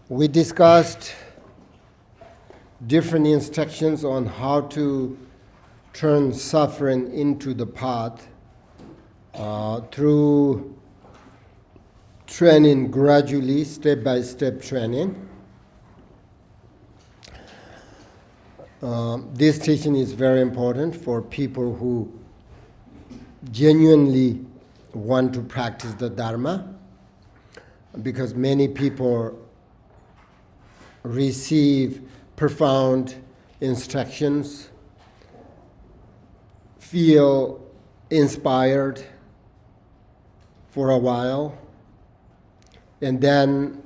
We discussed different instructions on how to turn suffering into the path through training gradually, step-by-step training. This teaching is very important for people who genuinely want to practice the Dharma, because many people receive profound instructions, feel inspired for a while, and then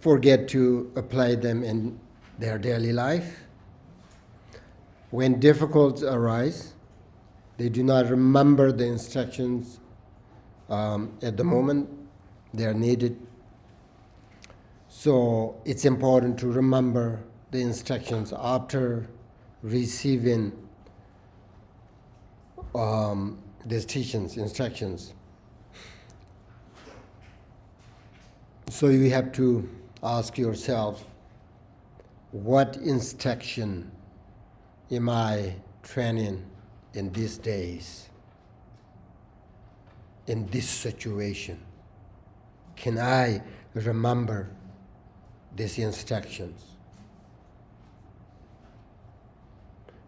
forget to apply them in their daily life. When difficulties arise, they do not remember the instructions at the moment they are needed. So it's important to remember the instructions after receiving these teachings, instructions. So you have to ask yourself, what instruction am I training in these days, in this situation? Can I remember these instructions?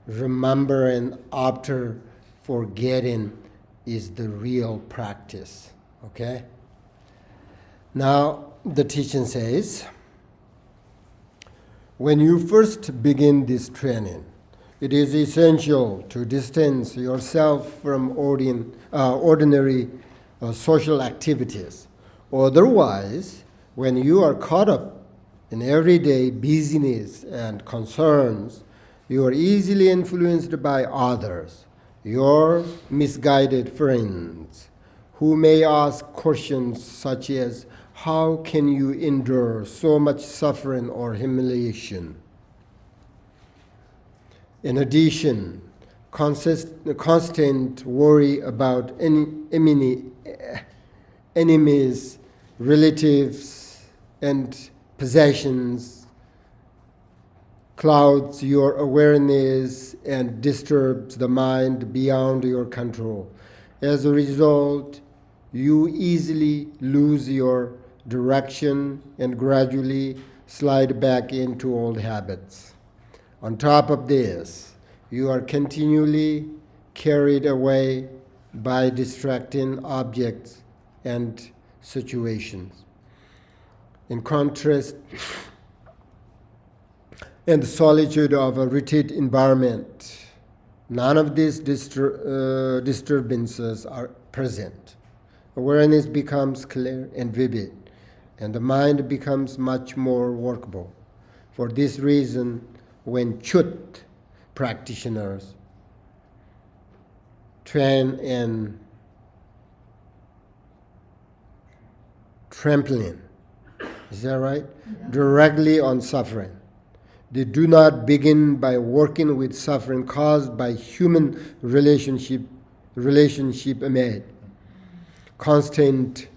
Remembering after forgetting is the real practice, okay? Now, the teaching says, when you first begin this training, it is essential to distance yourself from ordinary social activities. Otherwise, when you are caught up in everyday busyness and concerns, you are easily influenced by others, your misguided friends, who may ask questions such as, how can you endure so much suffering or humiliation? In addition, constant worry about enemies, relatives, and possessions clouds your awareness and disturbs the mind beyond your control. As a result, you easily lose your direction and gradually slide back into old habits. On top of this, you are continually carried away by distracting objects and situations. In contrast, in the solitude of a retreat environment, none of these disturbances are present. Awareness becomes clear and vivid, and the mind becomes much more workable. For this reason, when Chut practitioners train in trampling, is that right? Yeah. Directly on suffering. They do not begin by working with suffering caused by human relationship amid constant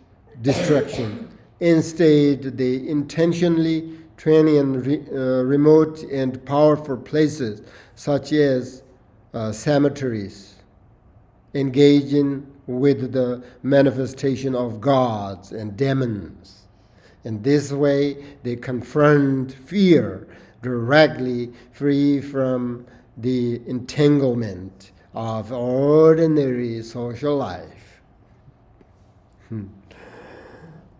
distraction. Instead, they intentionally train in remote and powerful places, such as cemeteries, engaging with the manifestation of gods and demons. In this way, they confront fear directly, free from the entanglement of ordinary social life.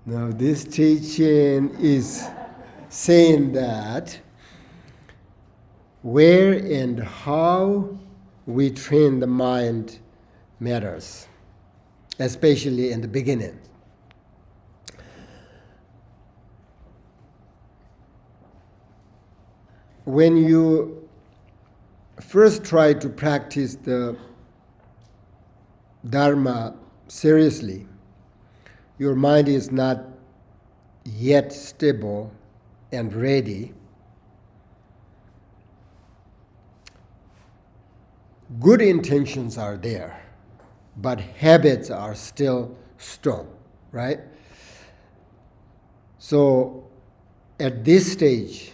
Now, this teaching is saying that where and how we train the mind matters, especially in the beginning. When you first try to practice the Dharma seriously, your mind is not yet stable and ready. Good intentions are there, but habits are still strong, right? So at this stage,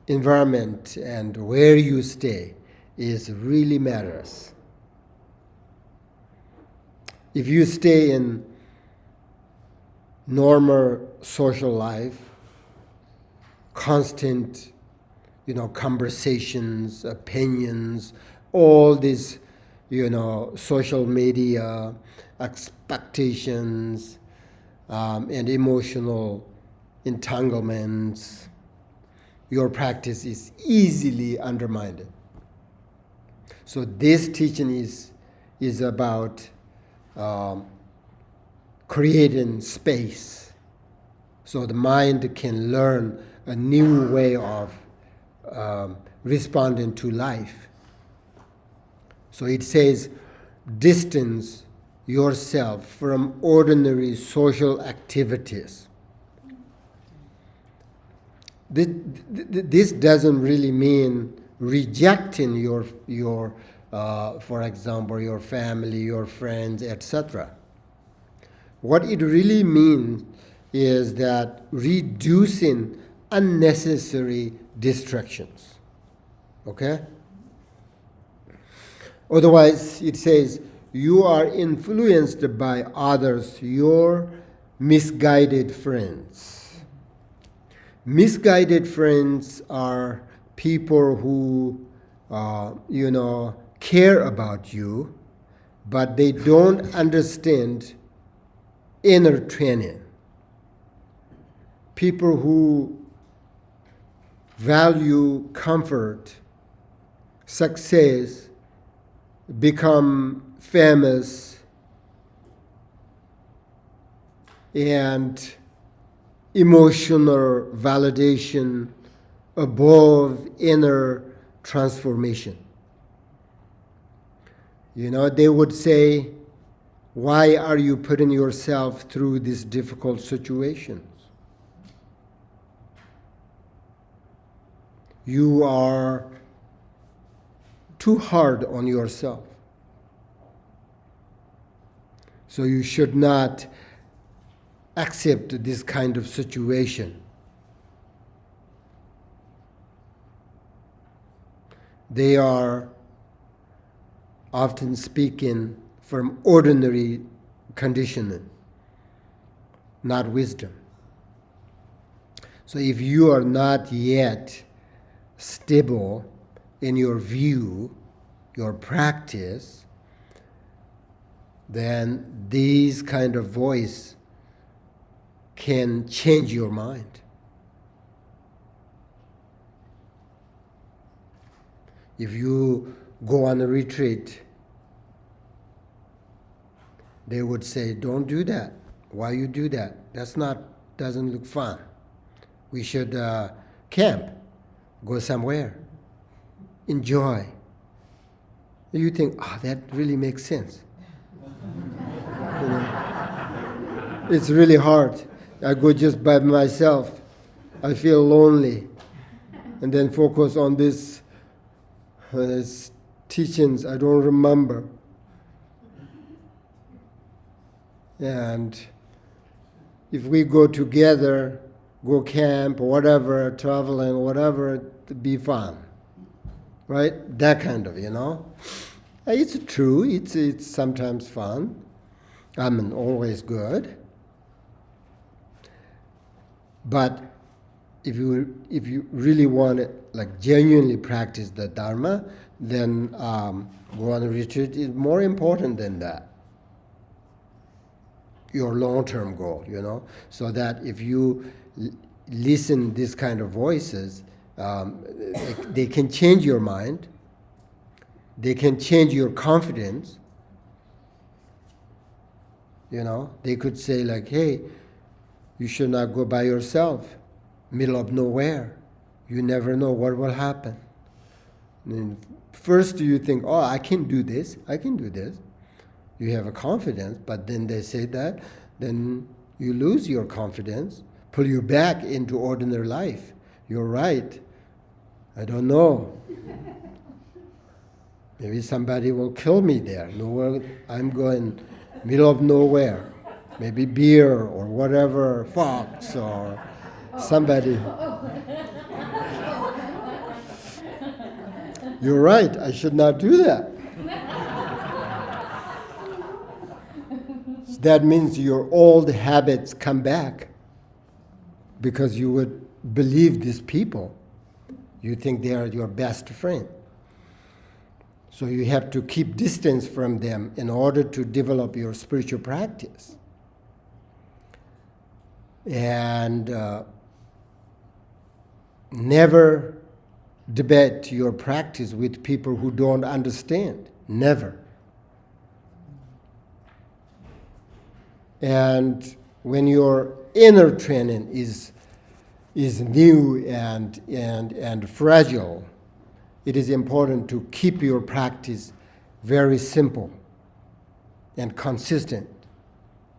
environment and where you stay is really matters. If you stay in normal social life, constant, conversations, opinions, all these, social media, expectations, and emotional entanglements, your practice is easily undermined. So this teaching is about creating space so the mind can learn a new way of responding to life. So it says, distance yourself from ordinary social activities. This doesn't really mean rejecting your for example, your family, your friends, etc. What it really means is that reducing unnecessary distractions. Okay? Otherwise, it says, you are influenced by others, your misguided friends. Misguided friends are people who, care about you, but they don't understand inner training. People who value comfort, success, become famous, and emotional validation above inner transformation. They would say, why are you putting yourself through these difficult situations? You are too hard on yourself. So you should not accept this kind of situation. They are often speaking from ordinary conditioning, not wisdom. So if you are not yet stable in your view, your practice, then these kind of voice can change your mind. If you go on a retreat, they would say, don't do that. Why you do that? Doesn't look fun. We should camp, go somewhere, enjoy. You think, that really makes sense. It's really hard. I go just by myself. I feel lonely. And then focus on this teachings I don't remember. And if we go together, go camp or whatever, traveling, whatever, it'd be fun. Right? That kind of, It's true, it's sometimes fun. Always good. But if you really want to genuinely practice the Dharma, then go on a retreat is more important than that. Your long-term goal, so that if you listen this kind of voices, they can change your mind, they can change your confidence. They could say hey, you should not go by yourself, middle of nowhere. You never know what will happen. And first you think, I can do this. You have a confidence, but then they say that, then you lose your confidence, pull you back into ordinary life. You're right. I don't know. Maybe somebody will kill me there. Nowhere, I'm going middle of nowhere. Maybe beer or whatever, fox or Somebody. You're right, I should not do that. That means your old habits come back because you would believe these people. You think they are your best friend. So you have to keep distance from them in order to develop your spiritual practice. And never debate your practice with people who don't understand. Never. And when your inner training is new and fragile, it is important to keep your practice very simple and consistent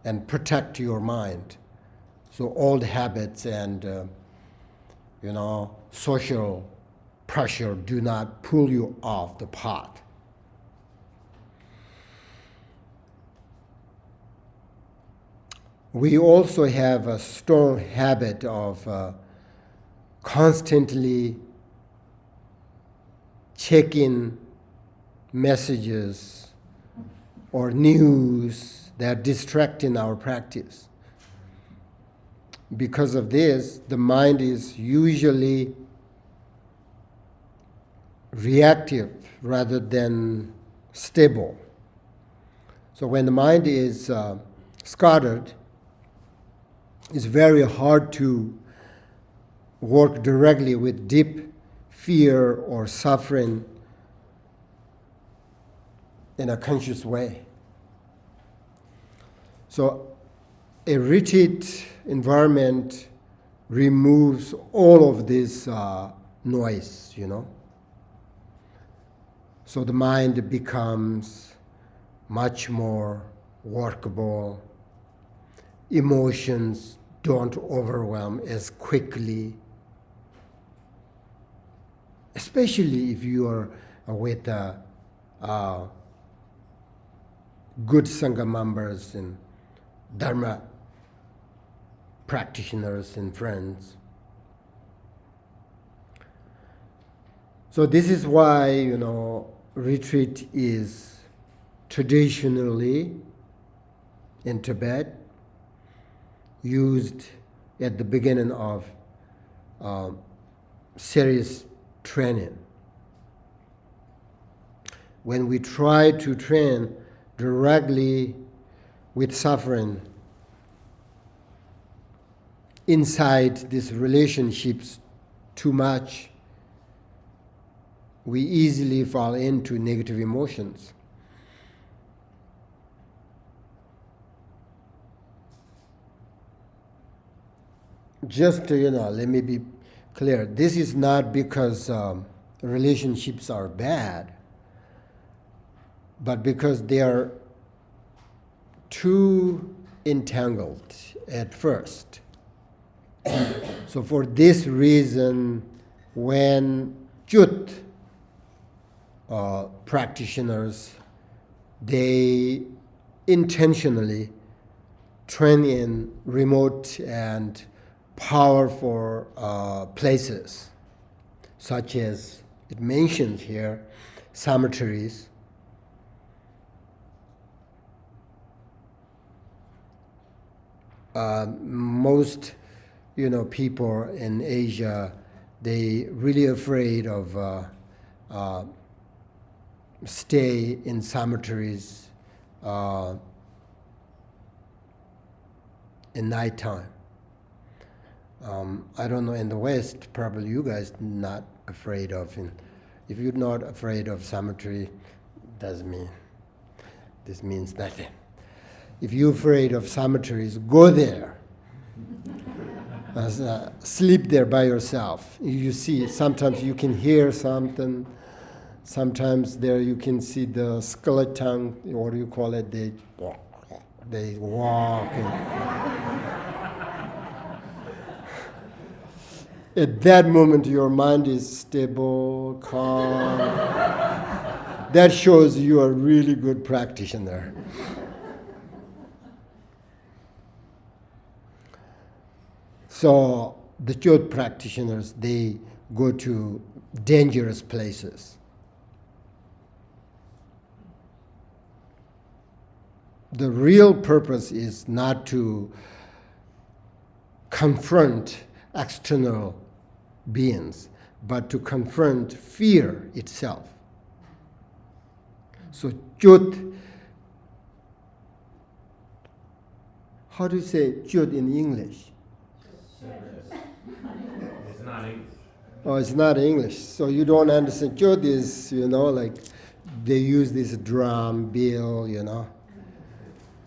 and protect your mind. So old habits and social pressure do not pull you off the path. We also have a strong habit of constantly checking messages or news that distract in our practice. Because of this, the mind is usually reactive rather than stable. So when the mind is scattered, it's very hard to work directly with deep fear or suffering in a conscious way. So a retreat environment removes all of this noise, So the mind becomes much more workable. Emotions don't overwhelm as quickly, especially if you are with good Sangha members and Dharma practitioners and friends. So this is why, retreat is traditionally in Tibet used at the beginning of serious training. When we try to train directly with suffering inside these relationships too much, we easily fall into negative emotions. Just let me be clear. This is not because relationships are bad, but because they are too entangled at first. So for this reason, when Jut practitioners, they intentionally train in remote and powerful places, such as it mentions here, cemeteries, most people in Asia, they really afraid of stay in cemeteries in nighttime. I don't know, in the West, probably you guys not afraid of. If you're not afraid of cemetery, this means nothing. If you're afraid of cemeteries, go there. Sleep there by yourself. You see, sometimes you can hear something. Sometimes there you can see the skeleton, what do you call it? They walk. At that moment, your mind is stable, calm. That shows you are a really good practitioner. So the Chod practitioners, they go to dangerous places. The real purpose is not to confront external beings, but to confront fear itself. So Chod, how do you say Chod in English? It's not English. Oh, it's not English, so you don't understand. Chod is, like they use this drum, bill,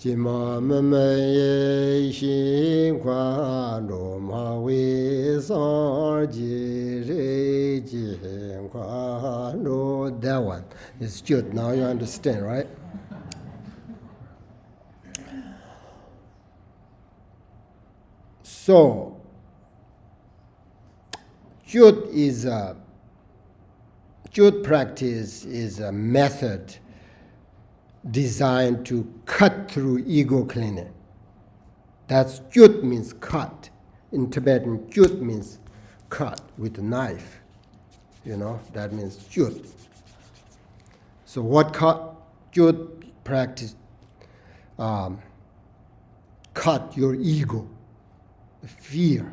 Jima mamaye shin kwa no ma we sar ji re ji kwa no. That one is Chod. Now you understand, right? So, Chod practice is a method designed to cut through ego cleaning. That's Chod means cut. In Tibetan, Chod means cut with a knife. That means Chod. So what Chod practice? Cut your ego, fear.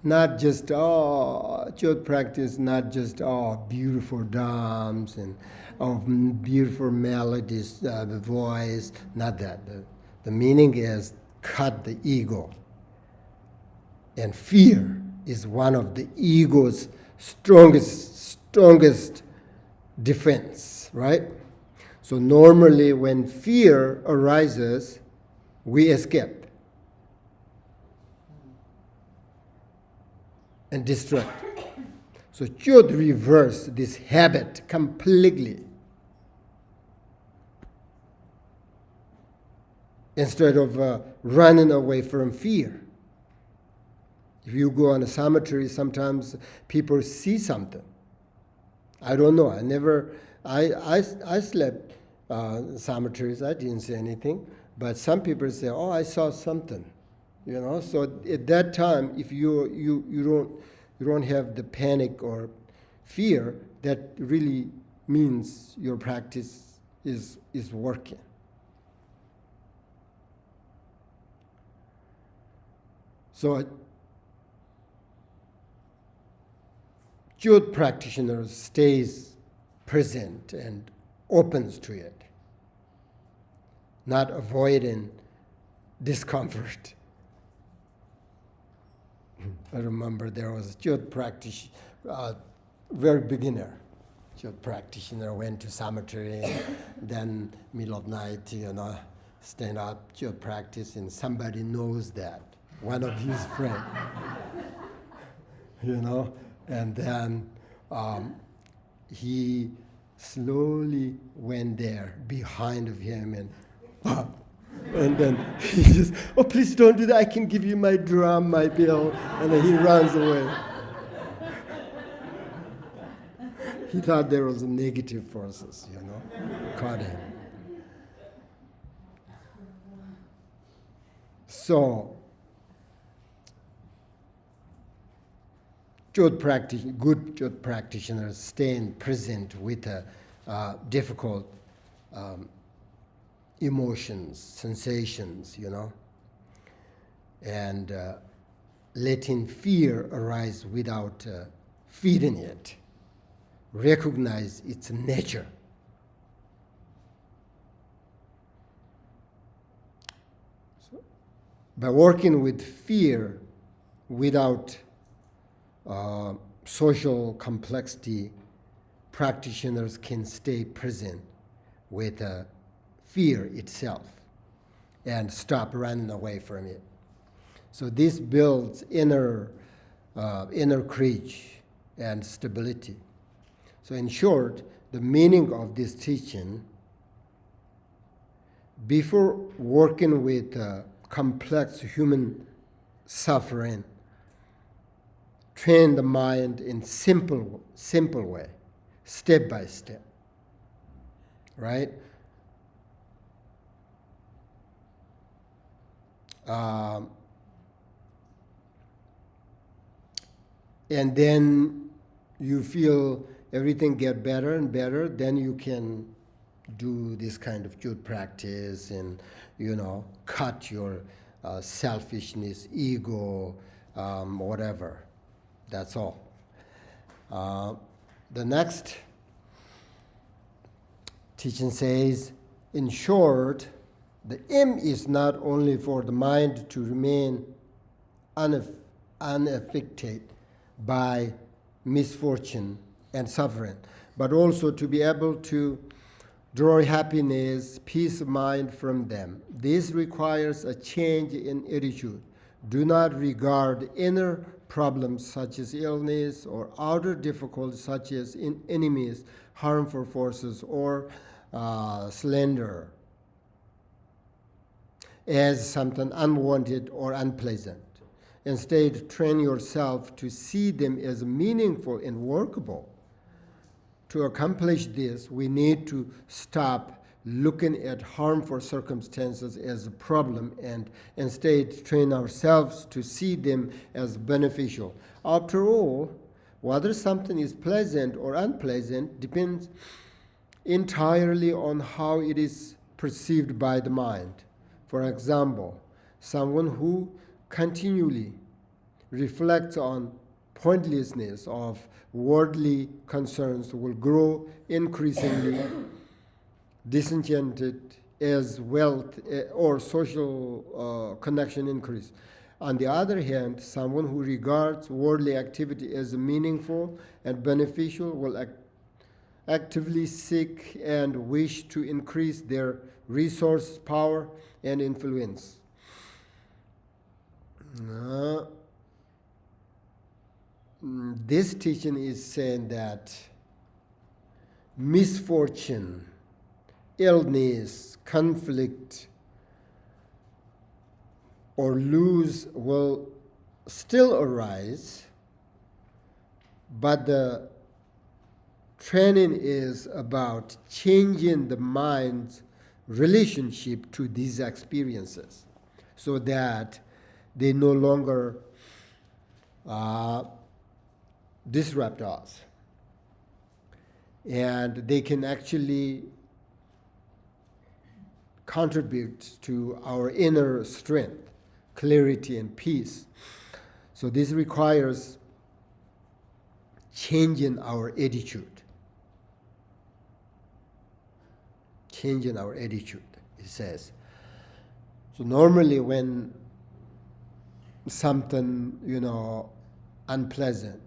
Not just, Chod practice, not just, beautiful drums and beautiful melodies, the voice, not that. The meaning is cut the ego. And fear is one of the ego's strongest defense, right? So normally when fear arises, we escape and distract. So Chod reverse this habit completely. Instead of running away from fear. If you go on a cemetery, sometimes people see something. I don't know. I slept cemeteries. I didn't see anything. But some people say, "Oh, I saw something." So at that time, if you don't have the panic or fear, that really means your practice is working. So Chod practitioner stays present and opens to it, not avoiding discomfort. I remember there was a Chod practitioner, very beginner Chod practitioner, went to cemetery, then middle of night, stand up, Chod practice, and somebody knows that, one of his friends, and then he slowly went there behind of him and then he just, "Oh, please don't do that. I can give you my drum, my bill." And then he runs away. He thought there was a negative forces, caught him. So, good Chod practitioners staying present with difficult emotions, sensations, and letting fear arise without feeding it. Recognize its nature. So, by working with fear without social complexity, practitioners can stay present with fear itself and stop running away from it. So this builds inner courage and stability. So in short, the meaning of this teaching, before working with complex human suffering, train the mind in simple way, step by step, right? and then you feel everything get better and better, then you can do this kind of good practice and, cut your selfishness, ego, whatever. That's all. The next teaching says, in short, the aim is not only for the mind to remain unaffected by misfortune and suffering, but also to be able to draw happiness, peace of mind from them. This requires a change in attitude. Do not regard inner problems such as illness or outer difficulties such as enemies, harmful forces, or slander as something unwanted or unpleasant. Instead, train yourself to see them as meaningful and workable. To accomplish this, we need to stop looking at harmful circumstances as a problem and instead train ourselves to see them as beneficial. After all, whether something is pleasant or unpleasant depends entirely on how it is perceived by the mind. For example, someone who continually reflects on pointlessness of worldly concerns will grow increasingly disenchanted as wealth or social connection increase. On the other hand, someone who regards worldly activity as meaningful and beneficial will actively seek and wish to increase their resource, power, and influence. This teaching is saying that misfortune, illness, conflict, or lose will still arise, but the training is about changing the mind's relationship to these experiences so that they no longer disrupt us. And they can actually contribute to our inner strength, clarity, and peace. So this requires changing our attitude. Changing our attitude, it says. So normally when something, unpleasant,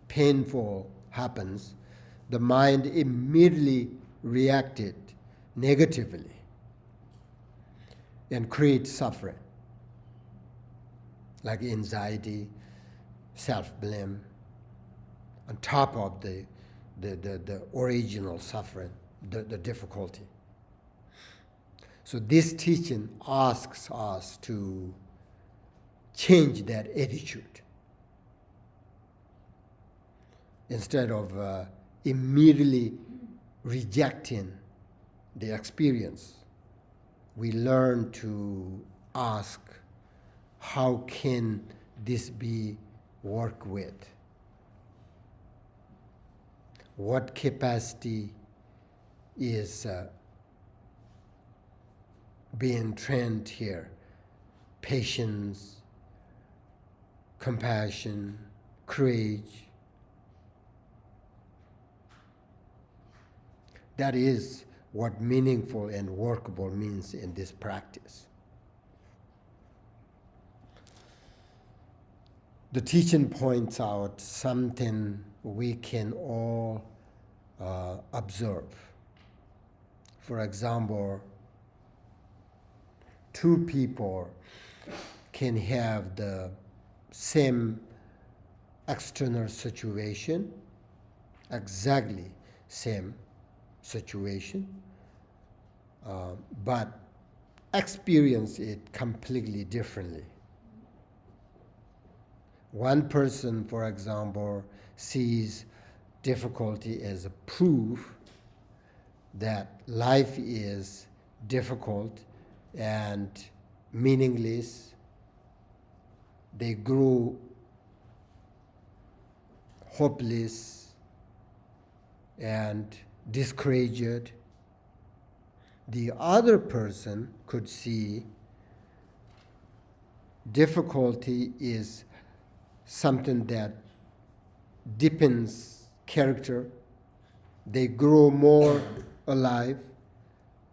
painful happens, the mind immediately reacted negatively and creates suffering, like anxiety, self-blame, on top of the original suffering, the difficulty. So this teaching asks us to change that attitude. Instead of immediately rejecting the experience, we learn to ask, how can this be worked with? What capacity is being trained here? Patience, compassion, courage. That is what meaningful and workable means in this practice. The teaching points out something we can all observe. For example, two people can have the same external situation, exactly same situation, but experience it completely differently. One person, for example, sees difficulty as a proof that life is difficult and meaningless. They grow hopeless and discouraged. The other person could see difficulty is something that deepens character. They grow more alive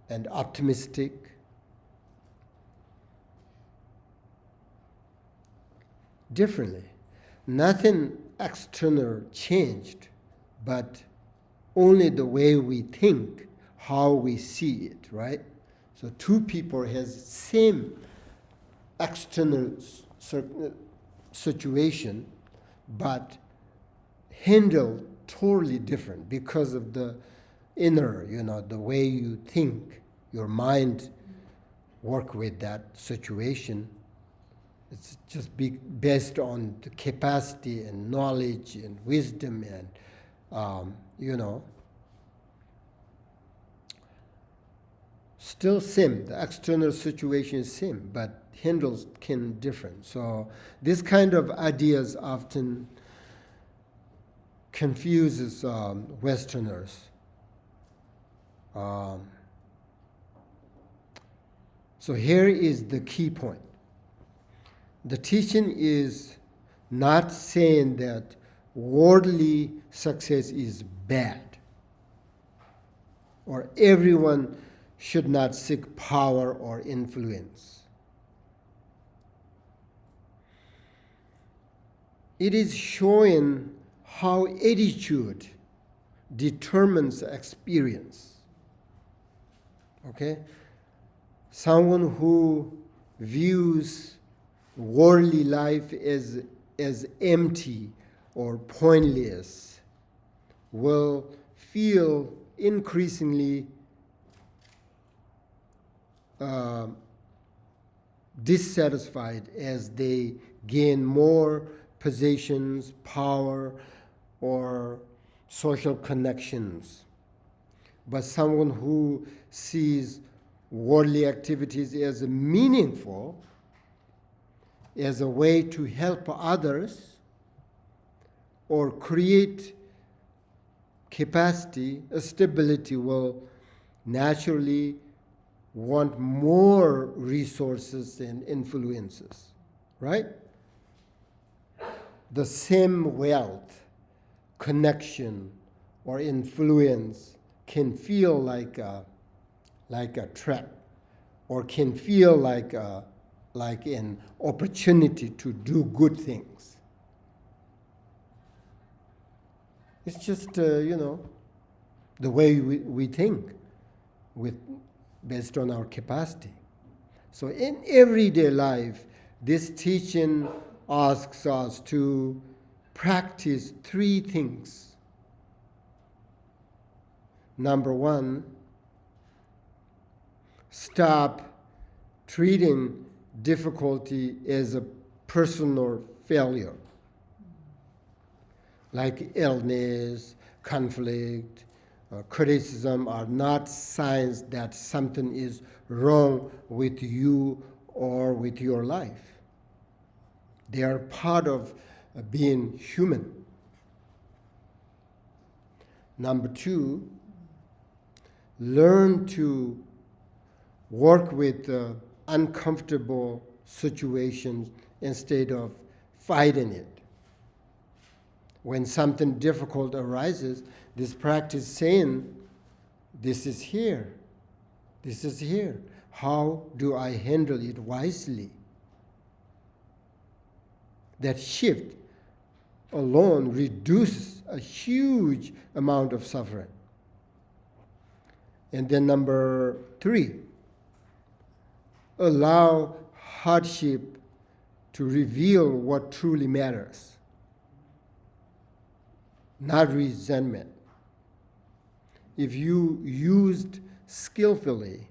and optimistic. Differently. Nothing external changed, but only the way we think, how we see it, right? So two people has same external situation, but handled totally different because of the inner, the way you think, your mind work with that situation. It's just based on the capacity and knowledge and wisdom and, still same. The external situation is same, but handles can different. So this kind of ideas often confuses Westerners. So here is the key point. The teaching is not saying that worldly success is bad, or everyone should not seek power or influence. It is showing how attitude determines experience. Okay? Someone who views worldly life as empty or pointless will feel increasingly dissatisfied as they gain more possessions, power, or social connections. But someone who sees worldly activities as meaningful, as a way to help others or create capacity, stability, will naturally want more resources and influences, right? The same wealth, connection, or influence can feel like a trap, or can feel like an opportunity to do good things. It's just, the way we think based on our capacity. So in everyday life, this teaching asks us to practice three things. Number one, stop treating difficulty as a personal failure, like illness, conflict, criticism are not signs that something is wrong with you or with your life. They are part of being human. Number two, learn to work with uncomfortable situations instead of fighting it. When something difficult arises, this practice saying, this is here. This is here. How do I handle it wisely? That shift alone reduces a huge amount of suffering. And then number three, allow hardship to reveal what truly matters, not resentment. If you used skillfully,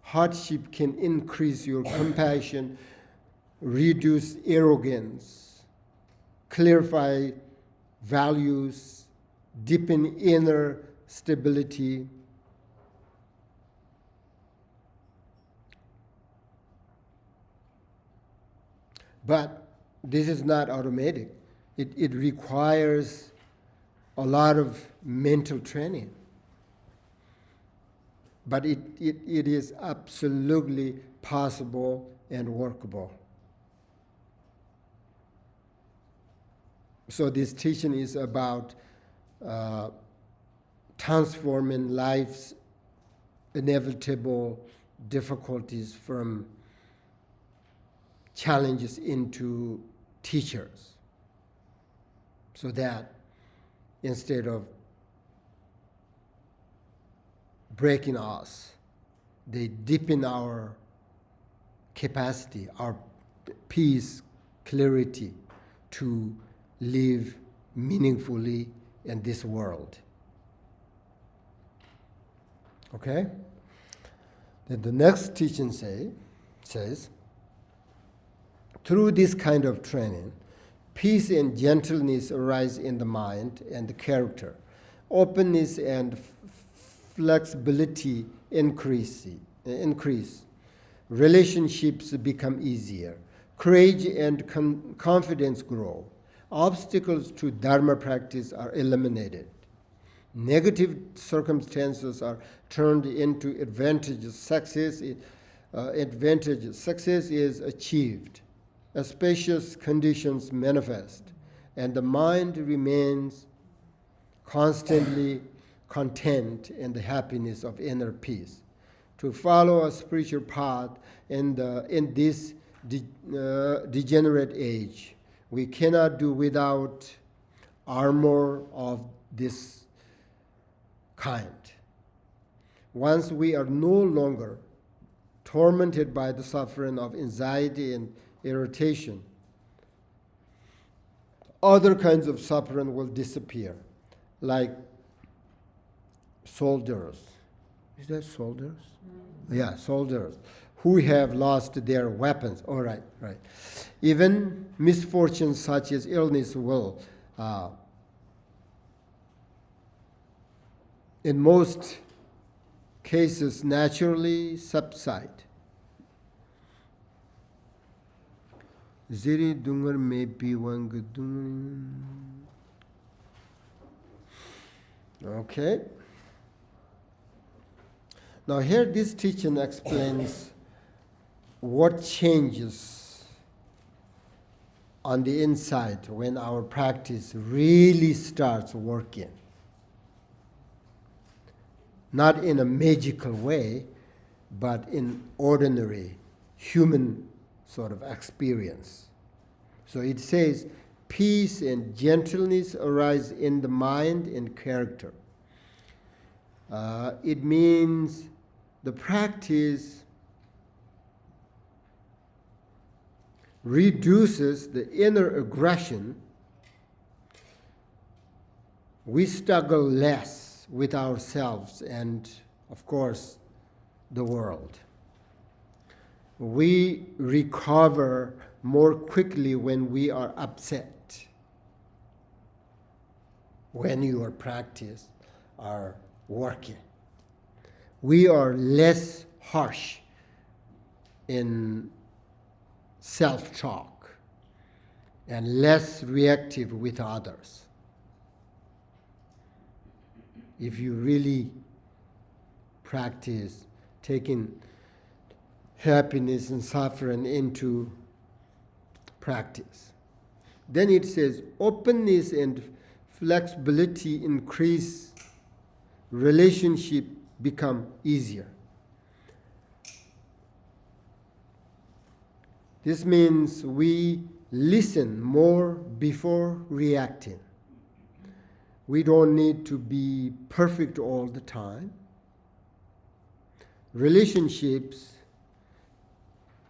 hardship can increase your compassion, reduce arrogance, clarify values, deepen inner stability. But this is not automatic. It requires a lot of mental training. But it is absolutely possible and workable. So this teaching is about transforming life's inevitable difficulties from challenges into teachers, so that instead of breaking us, they deepen our capacity, our peace, clarity to live meaningfully in this world. Okay? Then the next teaching says, through this kind of training, peace and gentleness arise in the mind and the character. Openness and flexibility increase. Relationships become easier. Courage and confidence grow. Obstacles to Dharma practice are eliminated. Negative circumstances are turned into advantages. Success is achieved. Auspicious conditions manifest, and the mind remains constantly content in the happiness of inner peace. To follow a spiritual path in this degenerate age, we cannot do without armor of this kind. Once we are no longer tormented by the suffering of anxiety and irritation, other kinds of suffering will disappear, like soldiers. Is that soldiers? Yeah, soldiers who have lost their weapons. All right, right. Even misfortunes such as illness will, in most cases, naturally subside. Ziri dungar may be one. Okay. Now here this teaching explains what changes on the inside when our practice really starts working. Not in a magical way, but in ordinary human sort of experience. So it says, peace and gentleness arise in the mind and character. It means the practice reduces the inner aggression. We struggle less with ourselves and, of course, the world. We recover more quickly when we are upset, when your practice are working. We are less harsh in self-talk and less reactive with others. If you really practice taking happiness and suffering into practice. Then it says, openness and flexibility increase, relationship become easier. This means we listen more before reacting. We don't need to be perfect all the time. Relationships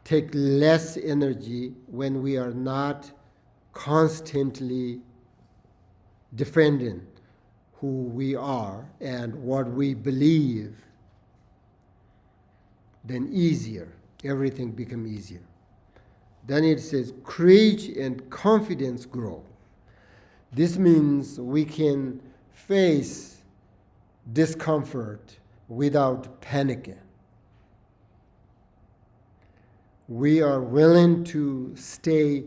take less energy when we are not constantly defending who we are and what we believe. Then easier, everything becomes easier. Then it says, courage and confidence grow. This means we can face discomfort without panicking. We are willing to stay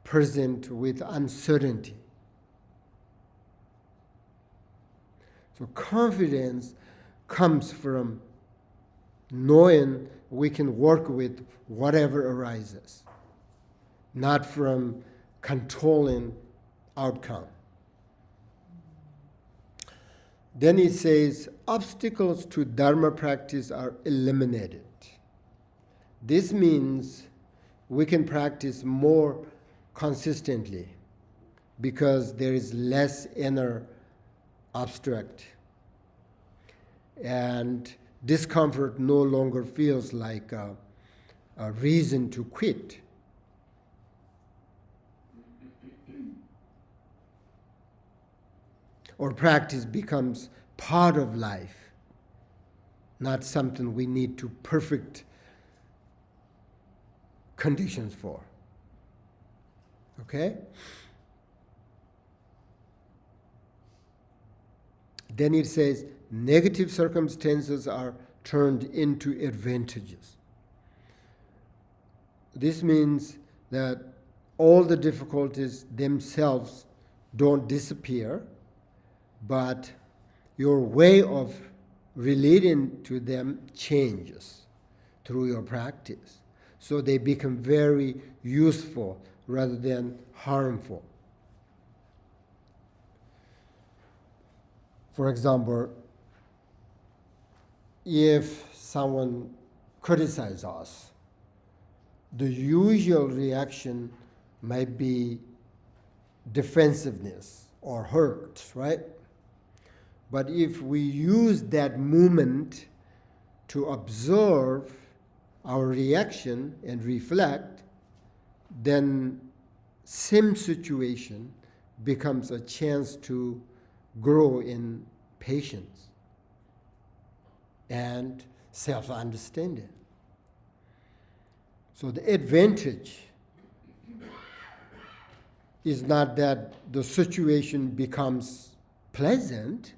present with uncertainty. So confidence comes from knowing we can work with whatever arises, not from controlling outcome. Then it says, obstacles to Dharma practice are eliminated. This means we can practice more consistently because there is less inner obstacle, and discomfort no longer feels like a reason to quit. Or practice becomes part of life, not something we need to perfect conditions for. Okay? Then it says, negative circumstances are turned into advantages. This means that all the difficulties themselves don't disappear, but your way of relating to them changes through your practice. So they become very useful rather than harmful. For example, if someone criticizes us, the usual reaction might be defensiveness or hurt, right? But if we use that moment to observe our reaction and reflect, then same situation becomes a chance to grow in patience and self-understanding. So the advantage is not that the situation becomes pleasant,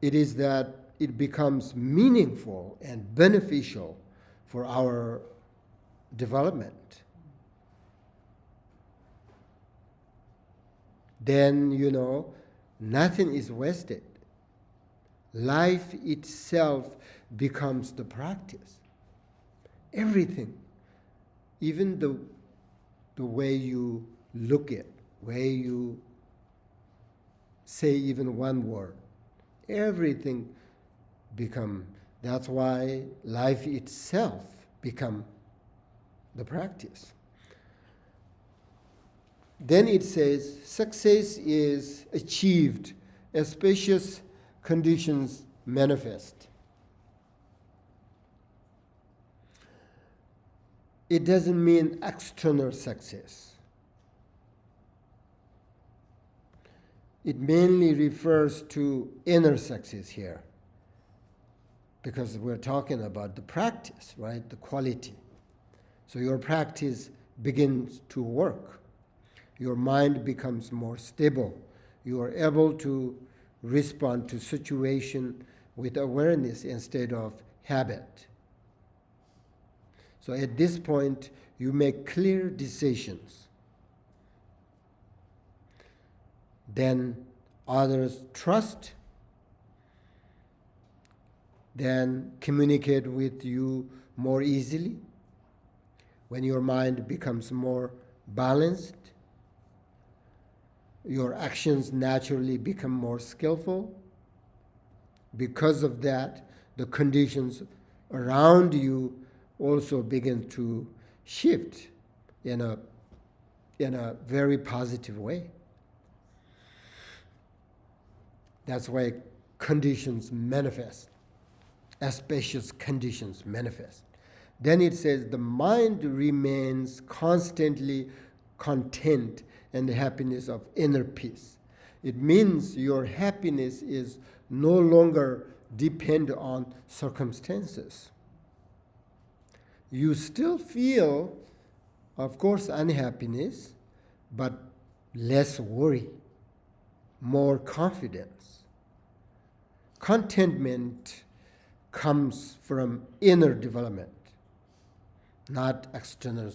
it is that it becomes meaningful and beneficial for our development. Then, nothing is wasted. Life itself becomes the practice. Everything, even the way you look at, way you say even one word, everything become. That's why life itself become the practice. Then it says, success is achieved as spacious conditions manifest. It doesn't mean external success. It mainly refers to inner success here, because we're talking about the practice, right? The quality. So your practice begins to work. Your mind becomes more stable. You are able to respond to situation with awareness instead of habit. So at this point, you make clear decisions. Then others trust, then communicate with you more easily. When your mind becomes more balanced, your actions naturally become more skillful. Because of that, the conditions around you also begin to shift in a very positive way. That's why conditions manifest, auspicious conditions manifest. Then it says the mind remains constantly content and the happiness of inner peace. It means your happiness is no longer depend on circumstances. You still feel, of course, unhappiness, but less worry, more confidence. Contentment comes from inner development, not external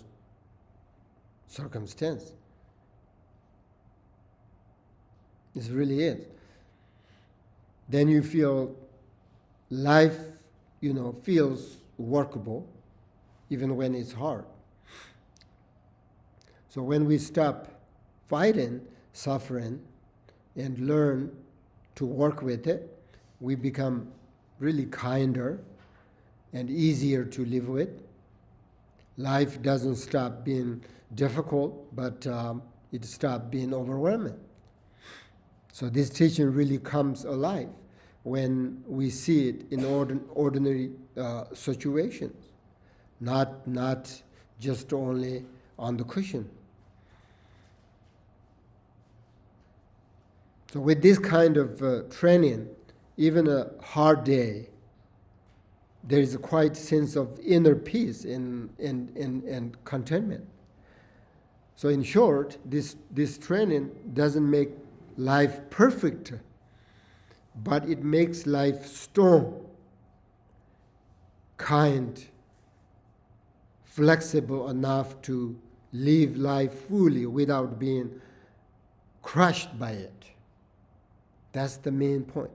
circumstance. This really is. Then you feel life, feels workable, even when it's hard. So when we stop fighting suffering and learn to work with it, we become really kinder and easier to live with. Life doesn't stop being difficult, but it stops being overwhelming. So this teaching really comes alive when we see it in ordinary situations, not just only on the cushion. So with this kind of training, even a hard day, there is a quite sense of inner peace and contentment. So in short, this training doesn't make life perfect, but it makes life strong, kind, flexible enough to live life fully without being crushed by it. That's the main point.